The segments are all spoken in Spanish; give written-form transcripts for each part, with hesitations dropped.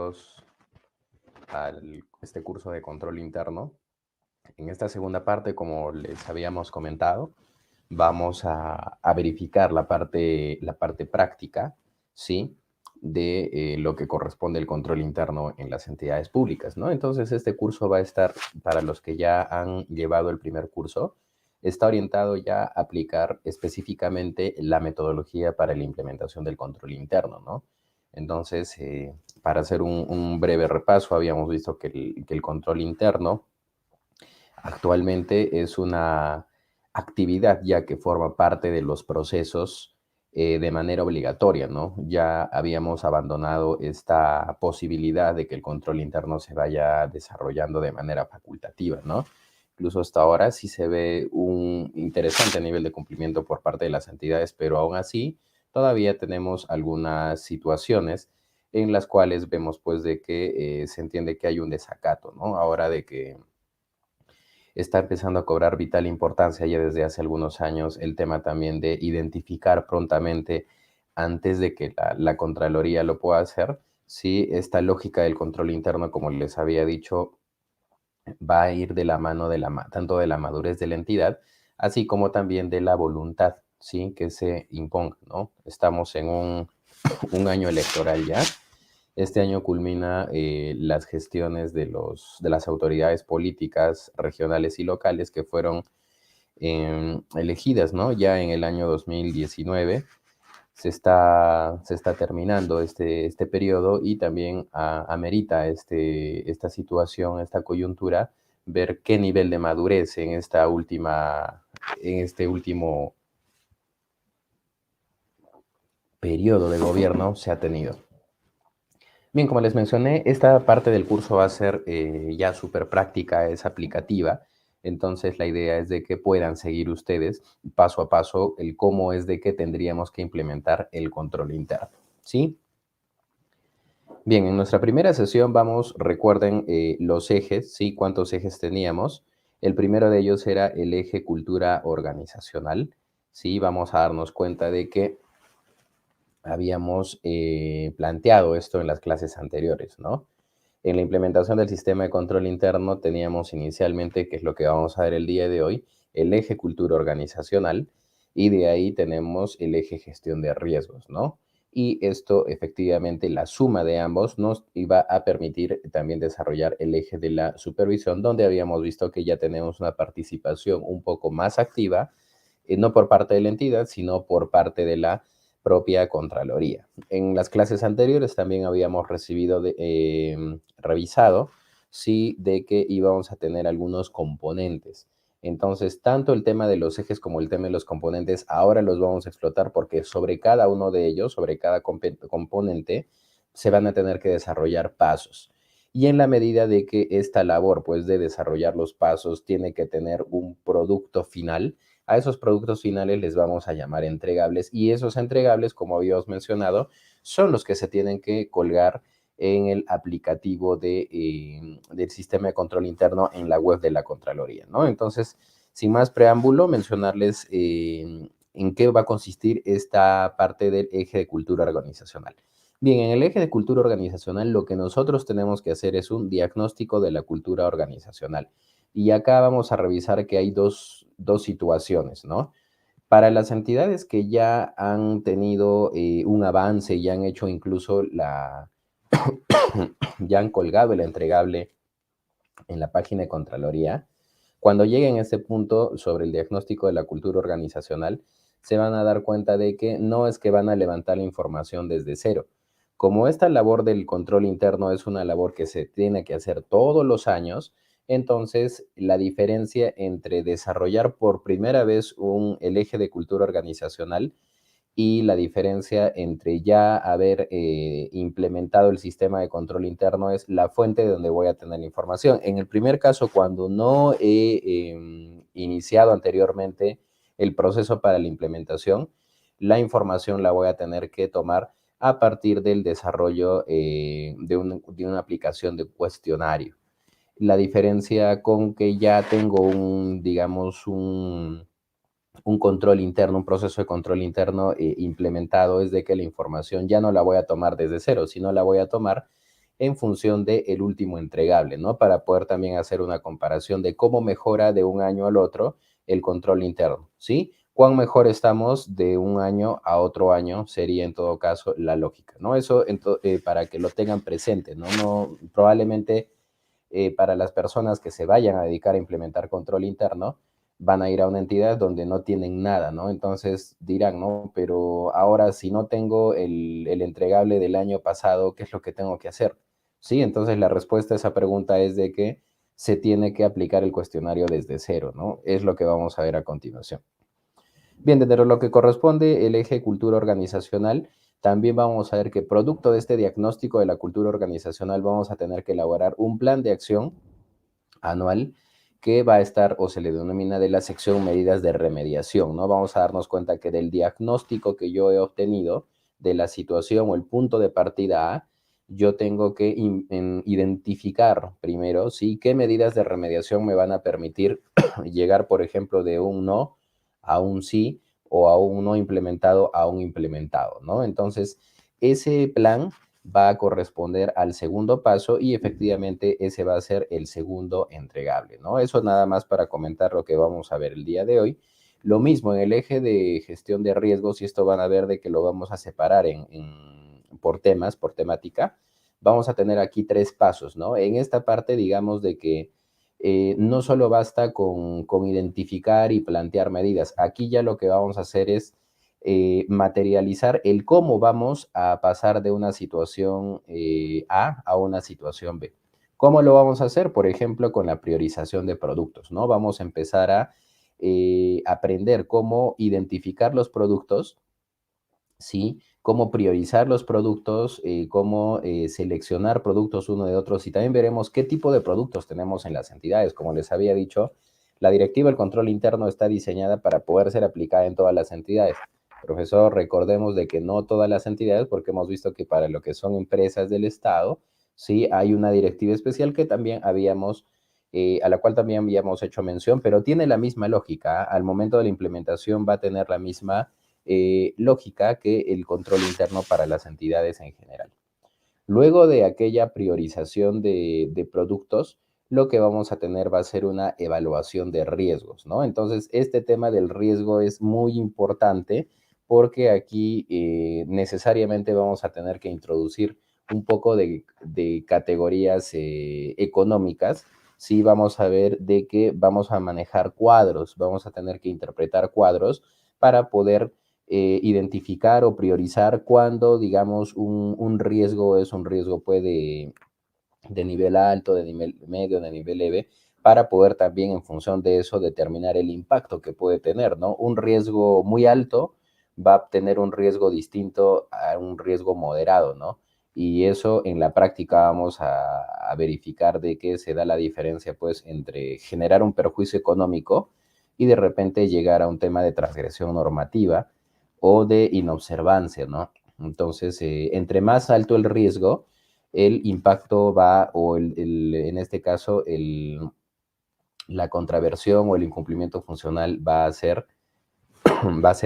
bienvenidos a este curso de control interno. En esta segunda parte, como les habíamos comentado, vamos a verificar la parte práctica, ¿sí? De lo que corresponde al control interno en las entidades públicas, ¿no? Entonces, este curso va a estar, para los que ya han llevado el primer curso, está orientado ya a aplicar específicamente la metodología para la implementación del control interno, ¿no? Entonces, para hacer un breve repaso, habíamos visto que el control interno actualmente es una actividad ya que forma parte de los procesos de manera obligatoria, ¿no? Ya habíamos abandonado esta posibilidad de que el control interno se vaya desarrollando de manera facultativa, ¿no? Incluso hasta ahora sí se ve un interesante nivel de cumplimiento por parte de las entidades, pero aún así todavía tenemos algunas situaciones en las cuales vemos pues de que se entiende que hay un desacato, ¿no? Ahora de que está empezando a cobrar vital importancia ya desde hace algunos años el tema también de identificar prontamente antes de que la Contraloría lo pueda hacer, si esta lógica del control interno, como les había dicho, va a ir de la mano tanto de la madurez de la entidad, así como también de la voluntad, ¿sí? Que se imponga, ¿no? Estamos en un año electoral ya. Este año culmina las gestiones de las autoridades políticas regionales y locales que fueron elegidas, ¿no? Ya en el año 2019 se está terminando este periodo y también amerita esta situación, esta coyuntura, ver qué nivel de madurez en este último periodo de gobierno se ha tenido. Bien, como les mencioné, esta parte del curso va a ser ya súper práctica, es aplicativa. Entonces, la idea es de que puedan seguir ustedes paso a paso el cómo es de que tendríamos que implementar el control interno, ¿sí? Bien, en nuestra primera sesión recuerden los ejes, ¿sí? ¿Cuántos ejes teníamos? El primero de ellos era el eje cultura organizacional, ¿sí? Vamos a darnos cuenta de que habíamos planteado esto en las clases anteriores, ¿no? En la implementación del sistema de control interno teníamos inicialmente, que es lo que vamos a ver el día de hoy, el eje cultura organizacional y de ahí tenemos el eje gestión de riesgos, ¿no? Y esto efectivamente, la suma de ambos nos iba a permitir también desarrollar el eje de la supervisión, donde habíamos visto que ya tenemos una participación un poco más activa, no por parte de la entidad, sino por parte de la propia Contraloría. En las clases anteriores también habíamos revisado, sí, de que íbamos a tener algunos componentes. Entonces, tanto el tema de los ejes como el tema de los componentes, ahora los vamos a explotar porque sobre cada uno de ellos, sobre cada componente, se van a tener que desarrollar pasos. Y en la medida de que esta labor, pues, de desarrollar los pasos tiene que tener un producto final, a esos productos finales les vamos a llamar entregables y esos entregables, como habíamos mencionado, son los que se tienen que colgar en el aplicativo del sistema de control interno en la web de la Contraloría, ¿no? Entonces, sin más preámbulo, mencionarles en qué va a consistir esta parte del eje de cultura organizacional. Bien, en el eje de cultura organizacional lo que nosotros tenemos que hacer es un diagnóstico de la cultura organizacional. Y acá vamos a revisar que hay dos situaciones, ¿no? Para las entidades que ya han tenido un avance, ya han hecho incluso ya han colgado el entregable en la página de Contraloría, cuando lleguen a este punto sobre el diagnóstico de la cultura organizacional, se van a dar cuenta de que no es que van a levantar la información desde cero. Como esta labor del control interno es una labor que se tiene que hacer todos los años, entonces la diferencia entre desarrollar por primera vez el eje de cultura organizacional y la diferencia entre ya haber implementado el sistema de control interno es la fuente de donde voy a tener información. En el primer caso, cuando no he iniciado anteriormente el proceso para la implementación, la información la voy a tener que tomar a partir del desarrollo de una aplicación de cuestionario. La diferencia con que ya tengo digamos, un control interno, un proceso de control interno implementado es de que la información ya no la voy a tomar desde cero, sino la voy a tomar en función del último entregable, ¿no? Para poder también hacer una comparación de cómo mejora de un año al otro el control interno, ¿sí? Cuán mejor estamos de un año a otro año sería en todo caso la lógica, ¿no? Eso para que lo tengan presente, ¿no? No probablemente para las personas que se vayan a dedicar a implementar control interno, van a ir a una entidad donde no tienen nada, ¿no? Entonces dirán, no, pero ahora si no tengo el entregable del año pasado, ¿qué es lo que tengo que hacer? Sí, entonces la respuesta a esa pregunta es de que se tiene que aplicar el cuestionario desde cero, ¿no? Es lo que vamos a ver a continuación. Bien, dentro de lo que corresponde el eje cultura organizacional, también vamos a ver que producto de este diagnóstico de la cultura organizacional vamos a tener que elaborar un plan de acción anual que va a estar o se le denomina de la sección medidas de remediación, ¿no? Vamos a darnos cuenta que del diagnóstico que yo he obtenido de la situación o el punto de partida A, yo tengo que identificar primero, ¿sí? ¿Qué medidas de remediación me van a permitir llegar, por ejemplo, de un no a un sí o a un no implementado a un implementado, ¿no? Entonces, ese plan va a corresponder al segundo paso y efectivamente ese va a ser el segundo entregable, ¿no? Eso nada más para comentar lo que vamos a ver el día de hoy. Lo mismo en el eje de gestión de riesgos, y esto van a ver de que lo vamos a separar por temas, por temática. Vamos a tener aquí tres pasos, ¿no? En esta parte, digamos, de que no solo basta con identificar y plantear medidas. Aquí ya lo que vamos a hacer es materializar el cómo vamos a pasar de una situación A una situación B. ¿Cómo lo vamos a hacer? Por ejemplo, con la priorización de productos, ¿no? Vamos a empezar a aprender cómo identificar los productos, ¿sí? Cómo priorizar los productos, cómo seleccionar productos uno de otros y también veremos qué tipo de productos tenemos en las entidades. Como les había dicho, la directiva del control interno está diseñada para poder ser aplicada en todas las entidades. Profesor, recordemos de que no todas las entidades, porque hemos visto que para lo que son empresas del Estado, sí hay una directiva especial que también a la cual también habíamos hecho mención, pero tiene la misma lógica. Al momento de la implementación va a tener la misma lógica que el control interno para las entidades en general. Luego de aquella priorización de productos, lo que vamos a tener va a ser una evaluación de riesgos, ¿no? Entonces, este tema del riesgo es muy importante porque aquí necesariamente vamos a tener que introducir un poco de categorías económicas. Sí, vamos a ver de que vamos a manejar cuadros, vamos a tener que interpretar cuadros para poder identificar o priorizar cuando, digamos, un riesgo es un riesgo puede de nivel alto, de nivel medio, de nivel leve, para poder también en función de eso determinar el impacto que puede tener, ¿no? Un riesgo muy alto va a tener un riesgo distinto a un riesgo moderado, ¿no? Y eso en la práctica vamos a verificar de qué se da la diferencia, pues, entre generar un perjuicio económico y de repente llegar a un tema de transgresión normativa o de inobservancia, ¿no? Entonces, entre más alto el riesgo, el impacto va, o en este caso, la contraversión o el incumplimiento funcional va a ser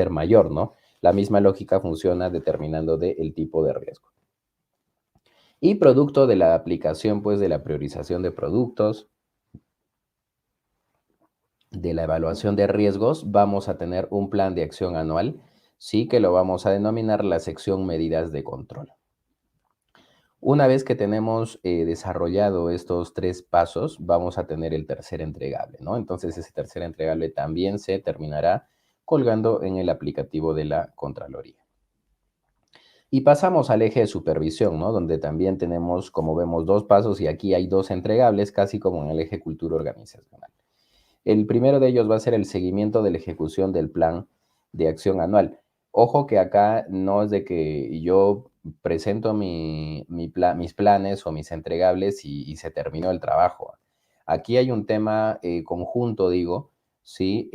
mayor, ¿no? La misma lógica funciona determinando el tipo de riesgo. Y producto de la aplicación, pues, de la priorización de productos, de la evaluación de riesgos, vamos a tener un plan de acción anual, sí, que lo vamos a denominar la sección medidas de control. Una vez que tenemos desarrollado estos tres pasos, vamos a tener el tercer entregable, ¿no? Entonces ese tercer entregable también se terminará colgando en el aplicativo de la Contraloría. Y pasamos al eje de supervisión, ¿no? Donde también tenemos, como vemos, dos pasos y aquí hay dos entregables, casi como en el eje cultura organizacional. El primero de ellos va a ser el seguimiento de la ejecución del plan de acción anual. Ojo que acá no es de que yo presento mis planes o mis entregables y se terminó el trabajo. Aquí hay un tema conjunto, digo, sí,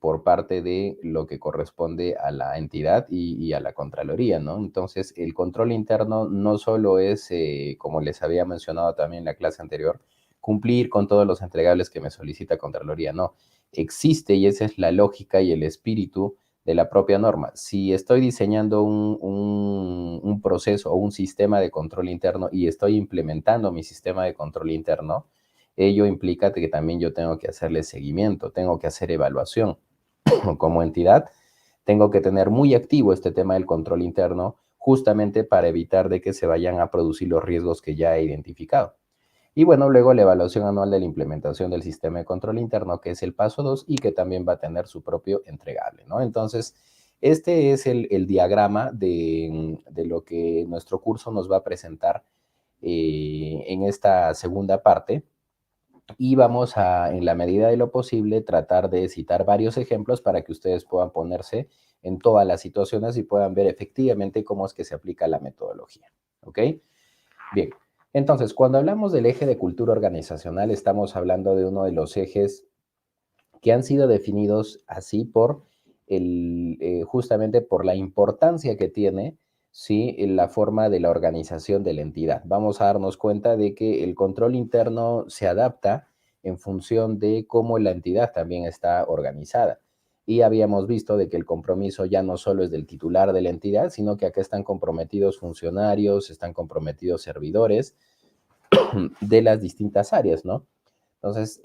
por parte de lo que corresponde a la entidad y a la Contraloría, ¿no? Entonces, el control interno no solo es, como les había mencionado también en la clase anterior, cumplir con todos los entregables que me solicita Contraloría, no. Existe, y esa es la lógica y el espíritu de la propia norma. Si estoy diseñando un proceso o un sistema de control interno y estoy implementando mi sistema de control interno, ello implica que también yo tengo que hacerle seguimiento, tengo que hacer evaluación. Como entidad, tengo que tener muy activo este tema del control interno justamente para evitar de que se vayan a producir los riesgos que ya he identificado. Y bueno, luego la evaluación anual de la implementación del sistema de control interno, que es el paso 2 y que también va a tener su propio entregable, ¿no? Entonces, este es el diagrama de lo que nuestro curso nos va a presentar en esta segunda parte. Y vamos a, en la medida de lo posible, tratar de citar varios ejemplos para que ustedes puedan ponerse en todas las situaciones y puedan ver efectivamente cómo es que se aplica la metodología. ¿Ok? Bien, entonces, cuando hablamos del eje de cultura organizacional, estamos hablando de uno de los ejes que han sido definidos así por justamente por la importancia que tiene, ¿sí?, la forma de la organización de la entidad. Vamos a darnos cuenta de que el control interno se adapta en función de cómo la entidad también está organizada. Y habíamos visto de que el compromiso ya no solo es del titular de la entidad, sino que acá están comprometidos funcionarios, están comprometidos servidores de las distintas áreas, ¿no? Entonces,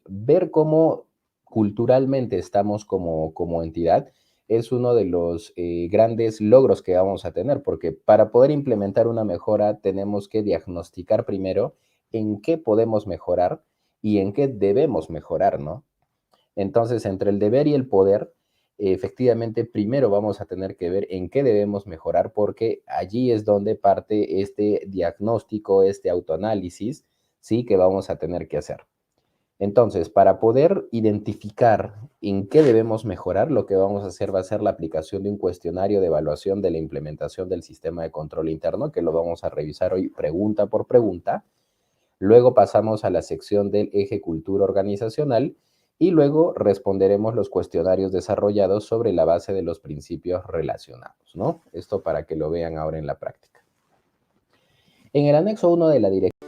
ver cómo culturalmente estamos como entidad es uno de los grandes logros que vamos a tener, porque para poder implementar una mejora tenemos que diagnosticar primero en qué podemos mejorar y en qué debemos mejorar, ¿no? Entonces, entre el deber y el poder, efectivamente, primero vamos a tener que ver en qué debemos mejorar, porque allí es donde parte este diagnóstico, este autoanálisis, ¿sí?, que vamos a tener que hacer. Entonces, para poder identificar en qué debemos mejorar, lo que vamos a hacer va a ser la aplicación de un cuestionario de evaluación de la implementación del sistema de control interno, que lo vamos a revisar hoy pregunta por pregunta. Luego pasamos a la sección del eje cultura organizacional y luego responderemos los cuestionarios desarrollados sobre la base de los principios relacionados, ¿no? Esto para que lo vean ahora en la práctica. En el anexo 1 de la directiva